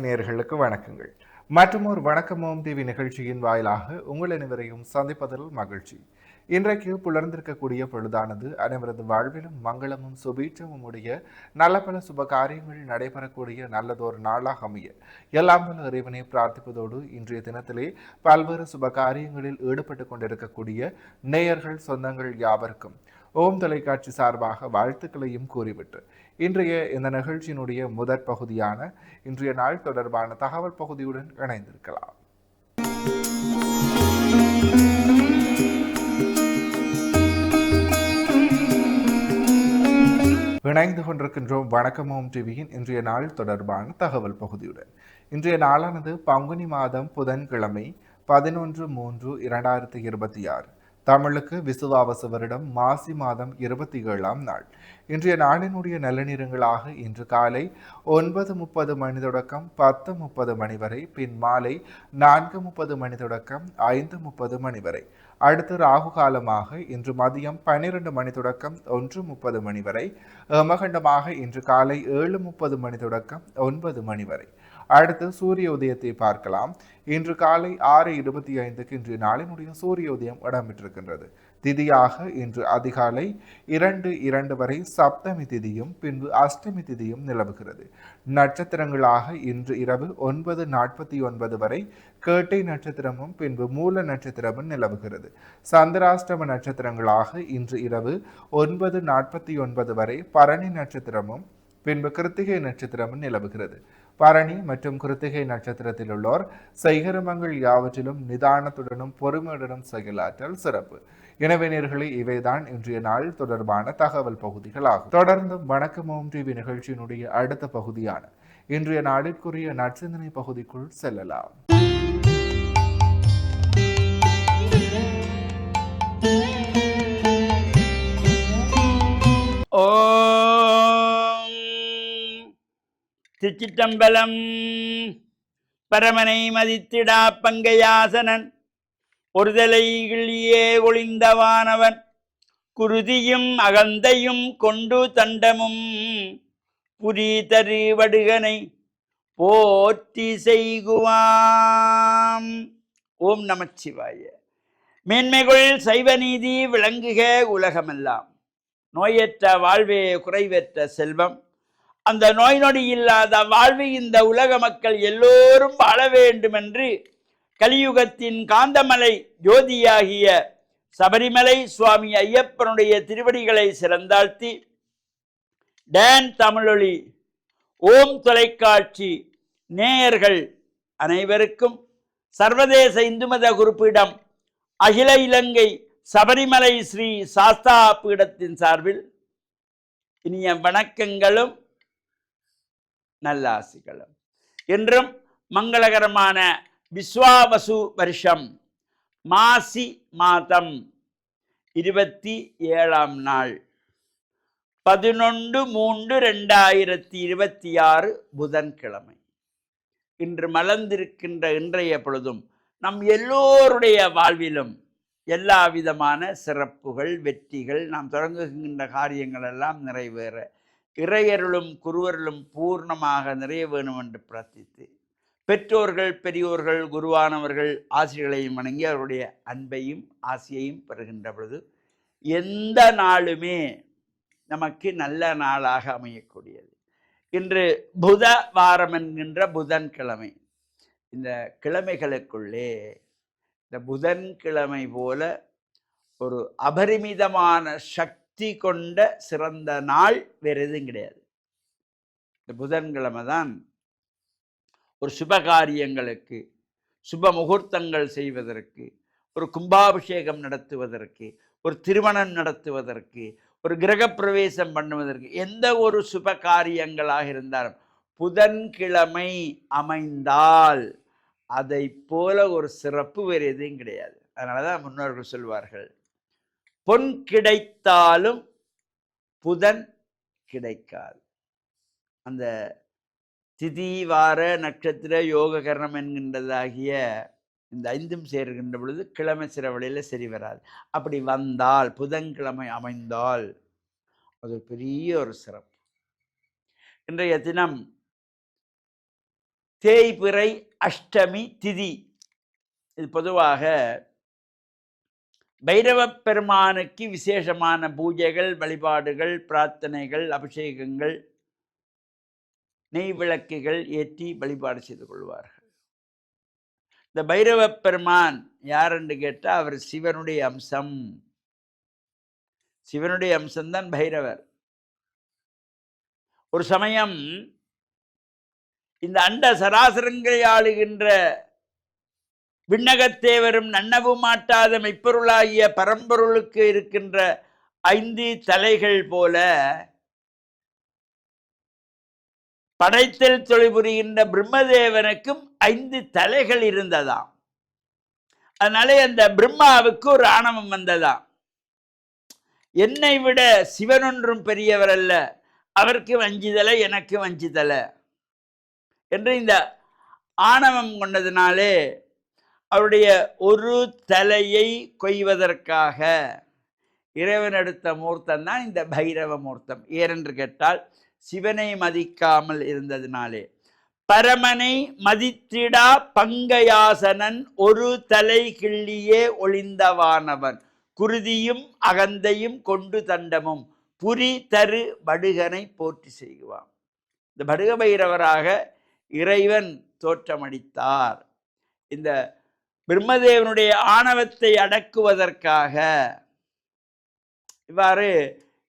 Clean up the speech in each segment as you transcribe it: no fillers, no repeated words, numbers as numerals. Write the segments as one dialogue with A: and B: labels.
A: நேயர்களுக்கு வணக்கங்கள். மற்றும் ஒரு வணக்கமோம் டிவி நிகழ்ச்சியின் வாயிலாக உங்கள் அனைவரையும் சந்திப்பதில் மகிழ்ச்சி. இன்றைக்கு புலர்ந்திருக்கக்கூடிய பொழுதானது அனைவரது வாழ்விலும் மங்களமும் சுபீட்சமும் உடைய நல்ல பல சுப காரியங்கள் நடைபெறக்கூடிய நல்லதொரு நாளாக அமைய எல்லாம் வல்ல இறைவனை பிரார்த்திப்பதோடு இன்றைய தினத்திலே பல்வேறு சுப காரியங்களில் ஈடுபட்டு கொண்டிருக்கக்கூடிய நேயர்கள் சொந்தங்கள் யாவருக்கும் ஓம் தொலைக்காட்சி சார்பாக வாழ்த்துக்களையும் கூறிவிட்டு இன்றைய இந்த நிகழ்ச்சியினுடைய முதற் பகுதியான இன்றைய நாள் தொடர்பான தகவல் பகுதியுடன் இணைந்திருக்கலாம். இணைந்து கொண்டிருக்கின்றோம் வணக்கமோம் டிவியின் இன்றைய நாள் தொடர்பான தகவல் பகுதியுடன். இன்றைய நாளானது பங்குனி மாதம் புதன்கிழமை 11/3/2026 தமிழுக்கு விசுவாவசு வருடம் மாசி மாதம் 27ஆம் நாள். இன்றைய நாளினுடைய நல்ல நேரங்களாக இன்று காலை 9:30 மணி தொடக்கம் 10:30 மணி வரை, பின் மாலை 4:30 மணி தொடக்கம் 5:30 மணி வரை. அடுத்து ராகு காலமாக இன்று மதியம் 12 மணி தொடக்கம் 1:30 மணி வரை, மகண்டமாக இன்று காலை 7:30 மணி தொடக்கம் 9 மணி வரை. அடுத்து சூரிய உதயத்தை பார்க்கலாம். இன்று காலை 6:25க்கு இன்றைய நாளினுடைய சூரிய உதயம் இடம்பெற்றிருக்கின்றது. திதியாக இன்று அதிகாலை 2:02 வரை சப்தமி திதியும் பின்பு அஷ்டமி திதியும் நிலவுகிறது. நட்சத்திரங்களாக இன்று இரவு 9:49 வரை கேட்டை நட்சத்திரமும் பின்பு மூல நட்சத்திரமும் நிலவுகிறது. சந்திராஷ்டம நட்சத்திரங்களாக இன்று இரவு 9:49 வரை பரணி நட்சத்திரமும் பின்பு கிருத்திகை நட்சத்திரமும் நிலவுகிறது. பரணி மற்றும் கிருத்திகை நட்சத்திரத்தில் உள்ளோர் செய்கருமங்கள் யாவற்றிலும் நிதானத்துடனும் பொறுமையுடனும் செயலாற்றல் சிறப்பு. எனவே நேயர்களே, இவைதான் இன்றைய நாள் தொடர்பான தகவல் பகுதிகளாகும். தொடர்ந்து வணக்கமோம் டிவி நிகழ்ச்சியினுடைய அடுத்த பகுதியான இன்றைய நாளிற்குரிய நற்சிந்தனை பகுதிக்குள் செல்லலாம்.
B: திருச்சிற்றம்பலம். பரமனை மதித்திடா பங்கையாசனன் ஒருதலை கிள்ளியே ஒளிந்தவானவன் குருதியும் அகந்தையும் கொண்டு தண்டமும் புரி தரு வடுகனை போற்றி செய்குவாம். ஓம் நமச்சிவாய. மேன்மைகள் சைவ நீதி விளங்குக உலகமெல்லாம். நோயற்ற வாழ்வே குறைவற்ற செல்வம். அந்த நோய் நொடி இல்லாத வாழ்வு இந்த உலக மக்கள் எல்லோரும் வாழ வேண்டும் என்று கலியுகத்தின் காந்தமலை ஜோதியாகிய சபரிமலை சுவாமி ஐயப்பனுடைய திருவடிகளை சிறந்தாழ்த்தி டான் தமிழொலி ஓம் தொலைக்காட்சி நேயர்கள் அனைவருக்கும் சர்வதேச இந்து மத குறிப்பிடம் அகில இலங்கை சபரிமலை ஸ்ரீ சாஸ்தா பீடத்தின் சார்பில் இனிய வணக்கங்களும் நல்லாசிகளும். என்றும் மங்களகரமான விஸ்வாவசு வருஷம் மாசி மாதம் 27ஆம் நாள் 11/3/2026 புதன்கிழமை. இன்று மலர்ந்திருக்கின்ற இன்றைய பொழுதும் நம் எல்லோருடைய வாழ்விலும் எல்லா விதமான சிறப்புகள் வெற்றிகள் நாம் தொடங்குகின்ற காரியங்கள் எல்லாம் நிறைவேற இறையருளும் குருவருளும் பூர்ணமாக நிறைய வேணும் என்று பிரார்த்தித்து பெற்றோர்கள் பெரியோர்கள் குருவானவர்கள் ஆசிரியர்களையும் வணங்கி அவருடைய அன்பையும் ஆசியையும் பெறுகின்ற பொழுது எந்த நாளுமே நமக்கு நல்ல நாளாக அமையக்கூடியது. இன்று புத வாரம் என்கின்ற புதன்கிழமை. இந்த கிழமைகளுக்குள்ளே இந்த புதன்கிழமை போல ஒரு அபரிமிதமான சக்தி கொண்ட சிறந்த நாள் வேறு எதுவும் கிடையாது. இந்த புதன்கிழமை தான் ஒரு சுபகாரியங்களுக்கு சுப முகூர்த்தங்கள் செய்வதற்கு, ஒரு கும்பாபிஷேகம் நடத்துவதற்கு, ஒரு திருமணம் நடத்துவதற்கு, ஒரு கிரகப்பிரவேசம் பண்ணுவதற்கு, எந்த ஒரு சுப காரியங்களாக இருந்தாலும் புதன்கிழமை அமைந்தால் அதை போல ஒரு சிறப்பு வேறு எதுவும் கிடையாது. அதனாலதான் முன்னோர்கள் சொல்வார்கள், பொன் கிடைத்தாலும் புதன் கிடைக்காது. அந்த திதி வார நட்சத்திர யோக கரணம் என்கின்றதாகிய இந்த ஐந்தும் சேர்கின்ற பொழுது கிழமை சிற வழியில் சரி வராது. அப்படி வந்தால் புதன்கிழமை அமைந்தால் அது பெரிய ஒரு சிறப்பு. இன்றைய தினம் தேய்பிறை அஷ்டமி திதி. இது பொதுவாக பைரவப் பெருமானுக்கு விசேஷமான பூஜைகள், வழிபாடுகள், பிரார்த்தனைகள், அபிஷேகங்கள், நெய் விளக்குகள் ஏற்றி வழிபாடு செய்து கொள்வார்கள். இந்த பைரவப் பெருமான் யார் என்று கேட்டால் அவர் சிவனுடைய அம்சம். சிவனுடைய அம்சம்தான் பைரவர். ஒரு சமயம் இந்த அண்ட சராசரங்களை ஆளுகின்ற விண்ணகத்தேவரும் நன்னவும் மாட்டாத மெய்ப்பொருளாகிய பரம்பொருளுக்கு இருக்கின்ற 5 தலைகள் போல படைத்தல் தொழில் புரிகின்ற பிரம்மதேவனுக்கும் 5 தலைகள் இருந்ததாம். அதனாலே அந்த பிரம்மாவுக்கு ஒரு ஆணவம் வந்ததாம். என்னை விட சிவனொன்றும் பெரியவர் அல்ல, அவருக்கு 5 தலை, எனக்கு 5 தலை என்று இந்த ஆணவம் கொண்டதினாலே அவருடைய ஒரு தலையை கொய்வதற்காக இறைவன் எடுத்த மூர்த்தம் தான் இந்த பைரவ மூர்த்தம். ஏனென்று கேட்டால் சிவனை மதிக்காமல் இருந்ததினாலே. பரமனை மதித்திடா பங்கையாசனன் ஒரு தலை கிள்ளியே ஒளிந்தவானவன் குருதியும் அகந்தையும் கொண்டு தண்டமும் புரி தரு படுகனை போற்றி செய்வான். இந்த படுக பைரவராக இறைவன் தோற்றமளித்தார். இந்த பிரம்மதேவனுடைய ஆணவத்தை அடக்குவதற்காக இவ்வாறு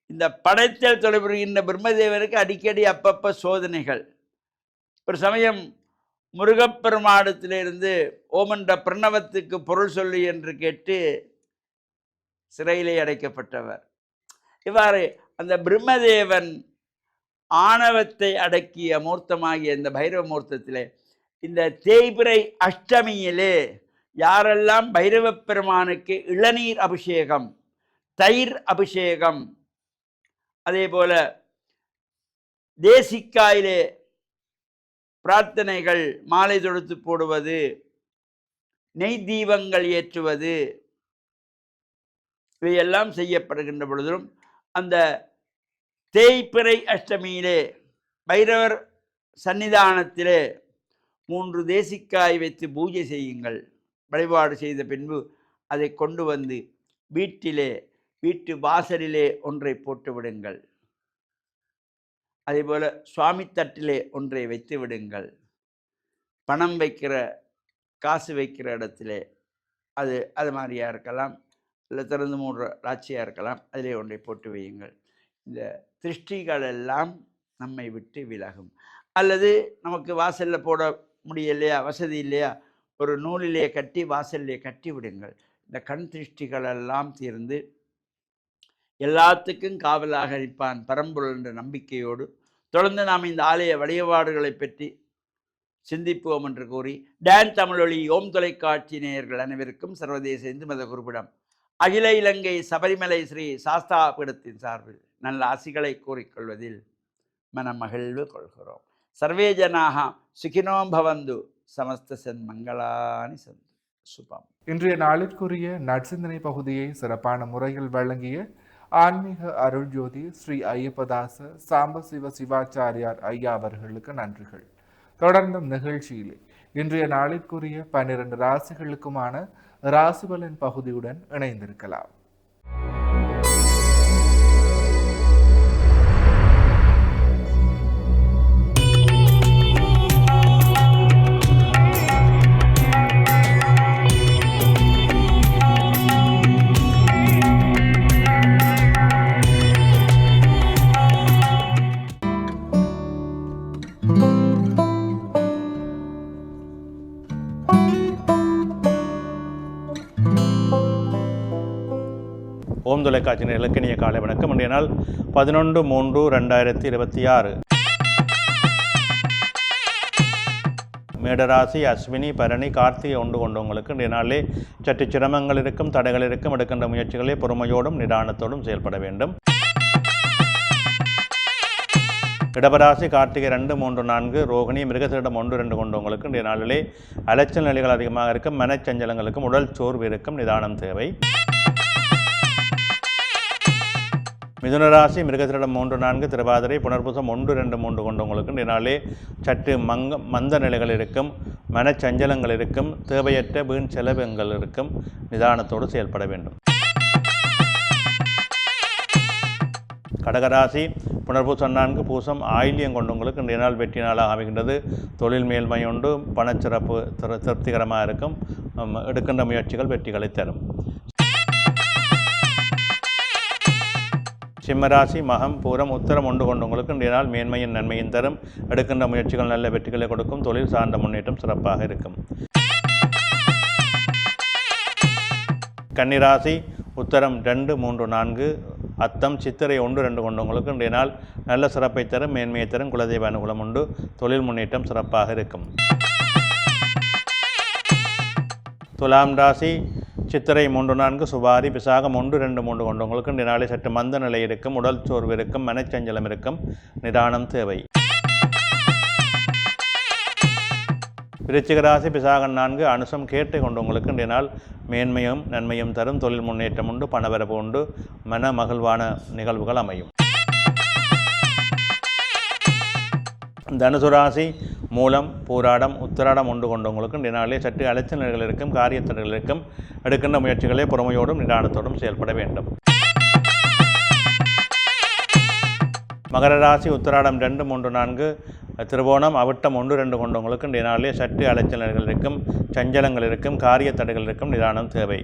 B: இந்த படைத்தல் தொடர்புகின்ற பிரம்மதேவனுக்கு அடிக்கடி அப்பப்ப சோதனைகள். ஒரு சமயம் முருகப்பெருமாடத்திலிருந்து ஓமன்ற பிரணவத்துக்கு பொருள் சொல்லு என்று கேட்டு சிறையிலே அடைக்கப்பட்டவர். இவ்வாறு அந்த பிரம்மதேவன் ஆணவத்தை அடக்கிய மூர்த்தமாகிய இந்த பைரவ மூர்த்தத்திலே இந்த தேய்பிறை அஷ்டமியிலே யாரெல்லாம் பைரவ பெருமானுக்கு இளநீர் அபிஷேகம், தயிர் அபிஷேகம், அதே போல தேசிக்காயிலே பிரார்த்தனைகள், மாலை தொடுத்து போடுவது, நெய் தீபங்கள் ஏற்றுவது, இவையெல்லாம் செய்யப்படுகின்ற பொழுதும் அந்த தேய்பிறை அஷ்டமியிலே பைரவர் சன்னிதானத்திலே 3 தேசிக்காய் வைத்து பூஜை செய்யுங்கள். வழிபாடு செய்த பின்பு அதை கொண்டு வந்து வீட்டு வாசலிலே ஒன்றை போட்டு விடுங்கள். அதேபோல் சுவாமி தட்டிலே ஒன்றை வைத்து விடுங்கள். பணம் வைக்கிற, காசு வைக்கிற இடத்திலே அது மாதிரியாக இருக்கலாம், இல்லை திறந்து மூடுற ராட்சியாக இருக்கலாம், அதிலே ஒன்றை போட்டு வையுங்கள். இந்த திருஷ்டிகள் எல்லாம் நம்மை விட்டு விலகும். அல்லது நமக்கு வாசலில் போட முடியலையா, வசதி இல்லையா, ஒரு நூலிலே கட்டி வாசலிலே கட்டி விடுங்கள். இந்த கண் திருஷ்டிகளெல்லாம் தீர்ந்து எல்லாத்துக்கும் காவலாக நிற்பான் பரம்பொருள் என்ற நம்பிக்கையோடு தொடர்ந்து நாம் இந்த ஆலய வழிபாடுகளை பற்றி சிந்திப்போம் என்று கூறி, டான் தமிழொலி ஓம் தொலைக்காட்சி நேயர்கள் அனைவருக்கும் சர்வதேச இந்து மத குருபிடம் அகில இலங்கை சபரிமலை ஸ்ரீ சாஸ்தா பீடத்தின் சார்பில் நல்ல ஆசிகளை கூறிக்கொள்வதில் மனமகிழ்வு கொள்கிறோம். சர்வே ஜனாக சுகினோ பவந்து, சமஸ்த சன்மங்களானி சந்து. சுபம்.
A: இன்றைய நாளிற்குரிய நற்சிந்தனை பகுதியை சிறப்பான முறையில் வழங்கிய ஆன்மீக அருள் ஜோதி ஸ்ரீ ஐயப்பதாச சாம்பசிவ சிவாச்சாரியார் ஐயா அவர்களுக்கு நன்றிகள். தொடர்ந்தும் நிகழ்ச்சியிலே இன்றைய நாளிற்குரிய 12 ராசிகளுக்குமான ராசிபலன் பகுதியுடன் இணைந்திருக்கலாம்.
C: ஓம் தொலைக்காட்சியின் இலக்கிய காலை வணக்கம். இன்றைய நாள் 11/3/2026. மேடராசி, அஸ்வினி, பரணி, கார்த்திகை ஒன்று கொண்டவங்களுக்கு இன்றைய நாளிலே சற்று சிரமங்கள் இருக்கும், தடைகள் இருக்கும். எடுக்கின்ற முயற்சிகளை பொறுமையோடும் நிதானத்தோடும் செயல்பட வேண்டும். இடபராசி, கார்த்திகை 2, 3, 4, ரோகிணி, மிருகசீரிடம் 1, 2 கொண்டவங்களுக்கு இன்றைய நாளிலே அலைச்சல் நிலைகள் அதிகமாக இருக்கும். மனச்சஞ்சலங்களுக்கும் உடல் சோர்வு இருக்கும். நிதானம் தேவை. மிதுன ராசி மிருகத்திரிடம் 3-4, திருவாதிரை புனர்பூசம் 1-2-3 கொண்டவங்களுக்கு இதனாலே சற்று மந்த நிலைகள் இருக்கும், மனச்சஞ்சலங்கள் இருக்கும், தேவையற்ற வீண் செலவுகள் இருக்கும். நிதானத்தோடு செயல்பட வேண்டும். கடகராசி புனர்பூசம் 4, பூசம் ஆயில்யம் கொண்டவங்களுக்கு இன்றைய நாள் வெற்றி நாளாக அமைகின்றது. தொழில் மேல்மை உண்டு, பணச்சிறப்பு திருப்திகரமாக இருக்கும். எடுக்கின்ற முயற்சிகள் வெற்றிகளை தரும். சிம்மராசி மகம் பூரம் உத்தரம் ஒன்று கொண்டவங்களுக்கு இன்றைய நாள் மேன்மையின் நன்மையின் தரும். எடுக்கின்ற முயற்சிகள் நல்ல வெற்றிகளை கொடுக்கும். தொழில் சார்ந்த முன்னேற்றம் சிறப்பாக இருக்கும். கன்னிராசி உத்தரம் 2, 3, 4, அத்தம் சித்திரை 1-2 கொண்டவங்களுக்கு இன்றைய நாள் நல்ல சிறப்பை தரும், மேன்மையை தரும். குலதெய்வ அனுகூலம் உண்டு. தொழில் முன்னேற்றம் சிறப்பாக இருக்கும். துலாம் ராசி சித்திரை 3-4, சுபாரி விசாகம் 1-2-3 கொண்டவங்களுக்கு இன்றைய நாளை சற்று மந்த நிலை இருக்கும், உடல் சோர்வு இருக்கும், மனச்சஞ்சலம் இருக்கும். நிதானம் தேவை. விருச்சிக ராசி விசாகம் 4, அனுசம் கேட்டை கொண்டவங்களுக்கு இன்றைய நாள் மேன்மையும் நன்மையும் தரும். தொழில் முன்னேற்றம் உண்டு, பணவரவு உண்டு, மன மகிழ்வான நிகழ்வுகள் அமையும். தனுசு ராசி மூலம் பூராடம் உத்திராடம் 1 கொண்டவங்களுக்கு இன்றைய நாளிலே சற்று அலைச்சல்கள் இருக்கும், காரியத்தடைகள் இருக்கும். எடுக்கின்ற முயற்சிகளை பொறுமையோடும் நிதானத்தோடும் செயல்பட வேண்டும். மகர ராசி உத்திராடம் 2, 3, 4, திருவோணம் அவிட்டம் 1-2 கொண்டவங்களுக்கு இன்றைய நாளிலே சற்று அலைச்சல்கள் இருக்கும், சஞ்சலங்கள் இருக்கும், காரியத்தடைகள் இருக்கும். நிதானம் தேவை.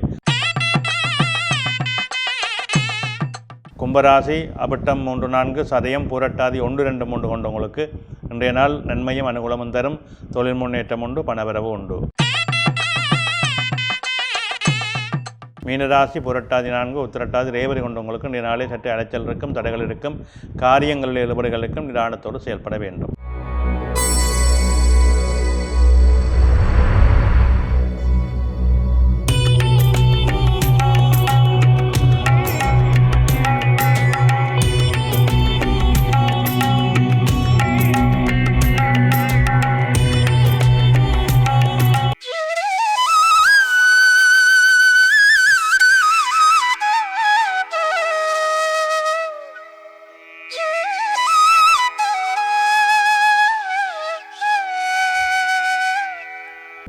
C: கும்பராசி அவிட்டம் 3, 4, சதயம் பூரட்டாதி 1-2-3 கொண்டவங்களுக்கு இன்றைய நாள் நன்மையும் அனுகூலமும் தரும். தொழில் முன்னேற்றம் உண்டு, பணவரவு உண்டு. மீனராசி புரட்டாதி 4, உத்திரட்டாதி ரேவதி கொண்டவங்களுக்கு இன்றைய நாளே சற்று அலைச்சல் இருக்கும், தடைகள் இருக்கும், காரியங்களில் ஈடுபடுகளுக்கும் நிதானத்தோடு செயல்பட வேண்டும்.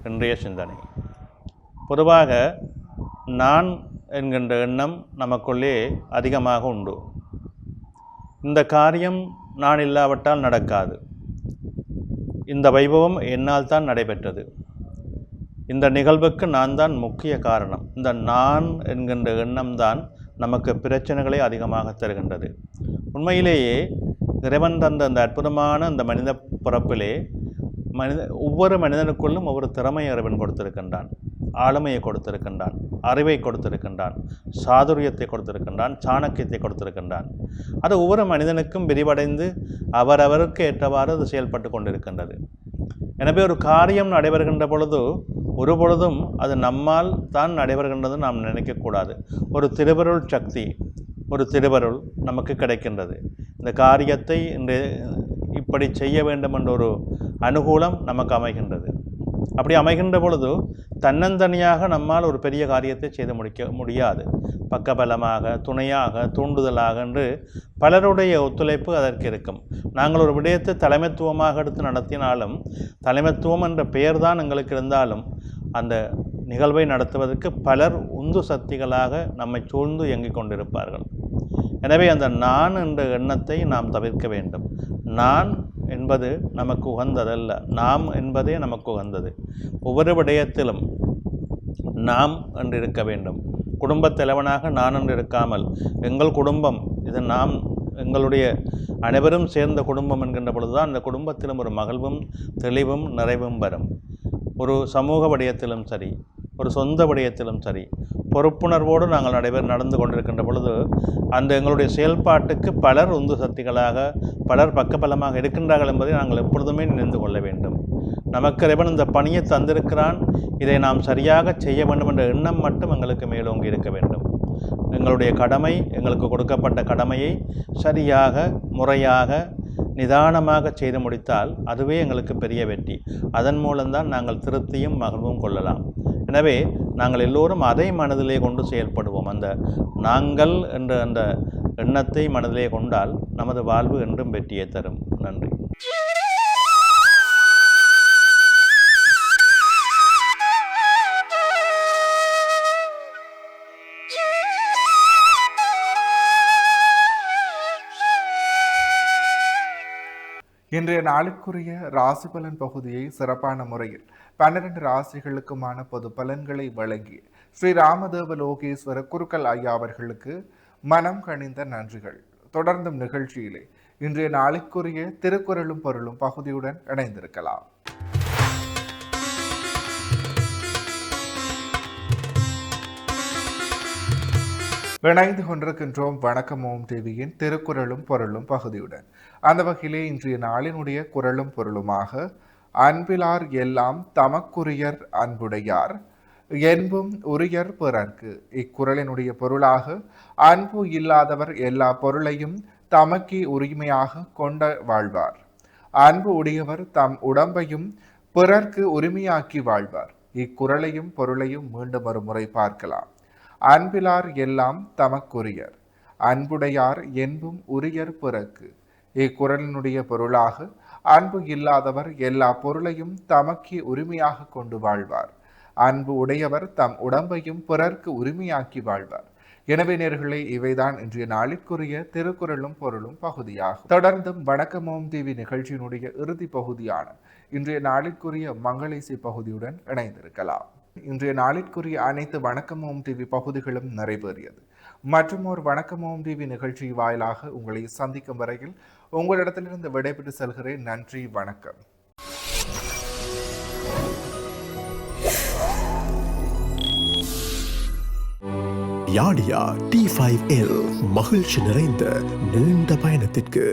C: இன்றைய சிந்தனை. பொதுவாக நான் என்கின்ற எண்ணம் நமக்குள்ளே அதிகமாக உண்டு. இந்த காரியம் நான் இல்லாவிட்டால் நடக்காது, இந்த வைபவம் என்னால் தான் நடைபெற்றது, இந்த நிகழ்வுக்கு நான் தான் முக்கிய காரணம். இந்த நான் என்கின்ற எண்ணம்தான் நமக்கு பிரச்சனைகளை அதிகமாக தருகின்றது. உண்மையிலேயே இறைவன் தந்த அந்த அற்புதமான அந்த மனித பிறப்பிலே ஒவ்வொரு மனிதனுக்குள்ளும் ஒவ்வொரு திறமையை இறைவன் கொடுத்திருக்கின்றான், ஆளுமையை கொடுத்திருக்கின்றான், அறிவை கொடுத்திருக்கின்றான், சாதுரியத்தை கொடுத்திருக்கின்றான், சாணக்கியத்தை கொடுத்திருக்கின்றான். அது ஒவ்வொரு மனிதனுக்கும் விரிவடைந்து அவரவருக்கு ஏற்றவாறு அது செயல்பட்டு கொண்டிருக்கின்றது. எனவே ஒரு காரியம் நடைபெறுகின்ற பொழுது ஒரு பொழுதும் அது நம்மால் தான் நடைபெறுகின்றது நாம் நினைக்கக்கூடாது. ஒரு திருவருள் சக்தி, ஒரு திருவருள் நமக்கு கிடைக்கின்றது. இந்த காரியத்தை இப்படி செய்ய வேண்டும் என்ற ஒரு அனுகூலம் நமக்கு அமைகின்றது. அப்படி அமைகின்ற பொழுது தன்னந்தனியாக நம்மால் ஒரு பெரிய காரியத்தை செய்து முடிக்க முடியாது. பக்கபலமாக, துணையாக, தூண்டுதலாக என்று பலருடைய ஒத்துழைப்பு அதற்கு இருக்கும். நாங்கள் ஒரு விடயத்தை தலைமைத்துவமாக எடுத்து நடத்தினாலும், தலைமைத்துவம் என்ற பெயர்தான் எங்களுக்கு இருந்தாலும், அந்த நிகழ்வை நடத்துவதற்கு பலர் உந்து சக்திகளாக நம்மை சூழ்ந்து இயங்கிக் கொண்டிருப்பார்கள். எனவே அந்த நான் என்ற எண்ணத்தை நாம் தவிர்க்க வேண்டும். நான் என்பது நமக்கு உகந்ததல்ல, நாம் என்பதே நமக்கு உகந்தது. ஒவ்வொரு விடயத்திலும் நாம் என்று இருக்க வேண்டும். குடும்பத் தலைவனாக நான் என்று இருக்காமல் எங்கள் குடும்பம், இது நாம் எங்களுடைய அனைவரும் சேர்ந்த குடும்பம் என்கின்ற பொழுதுதான் அந்த குடும்பத்திலும் ஒரு மகிழ்வும் தெளிவும் நிறைவும் வரும். ஒரு சமூக விடயத்திலும் சரி, ஒரு சொந்த விடயத்திலும் சரி, பொறுப்புணர்வோடு நாங்கள் நடந்து கொண்டிருக்கின்ற பொழுது அந்த எங்களுடைய செயல்பாட்டுக்கு பலர் உந்து சக்திகளாக, பலர் பக்கபலமாக இருக்கின்றார்கள் என்பதை நாங்கள் எப்பொழுதுமே நினைந்து கொள்ள வேண்டும். நமக்கு இறைவன் இந்த பணியை தந்திருக்கிறான், இதை நாம் சரியாக செய்ய வேண்டும் என்ற எண்ணம் மட்டும் எங்களுக்கு மேலோங்கி இருக்க வேண்டும். எங்களுடைய கடமை, எங்களுக்கு கொடுக்கப்பட்ட கடமையை சரியாக, முறையாக, நிதானமாக செய்து முடித்தால் அதுவே எங்களுக்கு பெரிய வெற்றி. அதன் மூலம்தான் நாங்கள் திருப்தியும் மகிழ்வும் கொள்ளலாம். எனவே நாங்கள் எல்லோரும் அதை மனதிலே கொண்டு செயல்படுவோம். அந்த நாங்கள் என்ற அந்த எண்ணத்தை மனதிலே கொண்டால் நமது வாழ்வு என்றும் வெற்றியை தரும். நன்றி.
A: இன்றைய நாளுக்குரிய ராசி பலன் பகுதியை சிறப்பான முறையில் 12 ராசிகளுக்குமான பொது பலன்களை வழங்கி ஸ்ரீ ராமதேவ லோகேஸ்வர குருக்கள் ஐயா அவர்களுக்கு மனம் கனிந்த நன்றிகள். தொடர்ந்தும் நிகழ்ச்சியிலே இன்றைய நாளுக்குரிய திருக்குறளும் பொருளும் பகுதியுடன் இணைந்திருக்கலாம். இணைந்து கொண்டிருக்கின்றோம் வணக்கம் ஓம் டிவியின் திருக்குறளும் பொருளும் பகுதியுடன். அந்த வகையிலே இன்றைய நாளினுடைய குறளும் பொருளுமாக அன்பிலார் எல்லாம் தமக்குரியர் அன்புடையார் என்பும் உரியர் பிறர்க்கு. இக்குறளினுடைய பொருளாக அன்பு இல்லாதவர் எல்லா பொருளையும் தமக்கே உரிமையாக கொண்ட வாழ்வார். அன்பு உடையவர் தம் உடம்பையும் பிறர்க்கு உரிமையாக்கி வாழ்வார். இக்குறளையும் பொருளையும் மீண்டும் ஒரு முறை பார்க்கலாம். அன்பிலார் எல்லாம் தமக்குரியர் அன்புடையார் என்பும் உரியர் பிறர்க்கு. இக்குறளினுடைய பொருளாக அன்பு இல்லாதவர் எல்லா பொருளையும் தமக்கே உரிமையாக கொண்டு வாழ்வார். அன்பு உடையவர் தம் உடம்பையும் பிறர்க்கு உரிமையாக்கி வாழ்வார். எனவே நேயர்களே, இவைதான் இன்றைய நாளிற்குரிய திருக்குறளும் பொருளும் பகுதியாகும். தொடர்ந்தும் வணக்கம் ஓம் டிவி நிகழ்ச்சியினுடைய இறுதி பகுதியான இன்றைய நாளிற்குரிய மங்களேசி பகுதியுடன் இணைந்திருக்கலாம். இன்றைய நாளிற்குரிய அனைத்து வணக்கம் ஓம் டிவி பகுதிகளும் நிறைவேறியது. மற்றும் ஒரு வணக்கம் ஓம் டிவி நிகழ்ச்சி வாயிலாக உங்களை சந்திக்கும் வரையில் உங்களிடத்திலிருந்து விடைபெற்று செல்கிறேன். நன்றி, வணக்கம்.
D: யாடியா T5L மகிழ்ச்சி நிறைந்த நீண்ட பயணத்திற்கு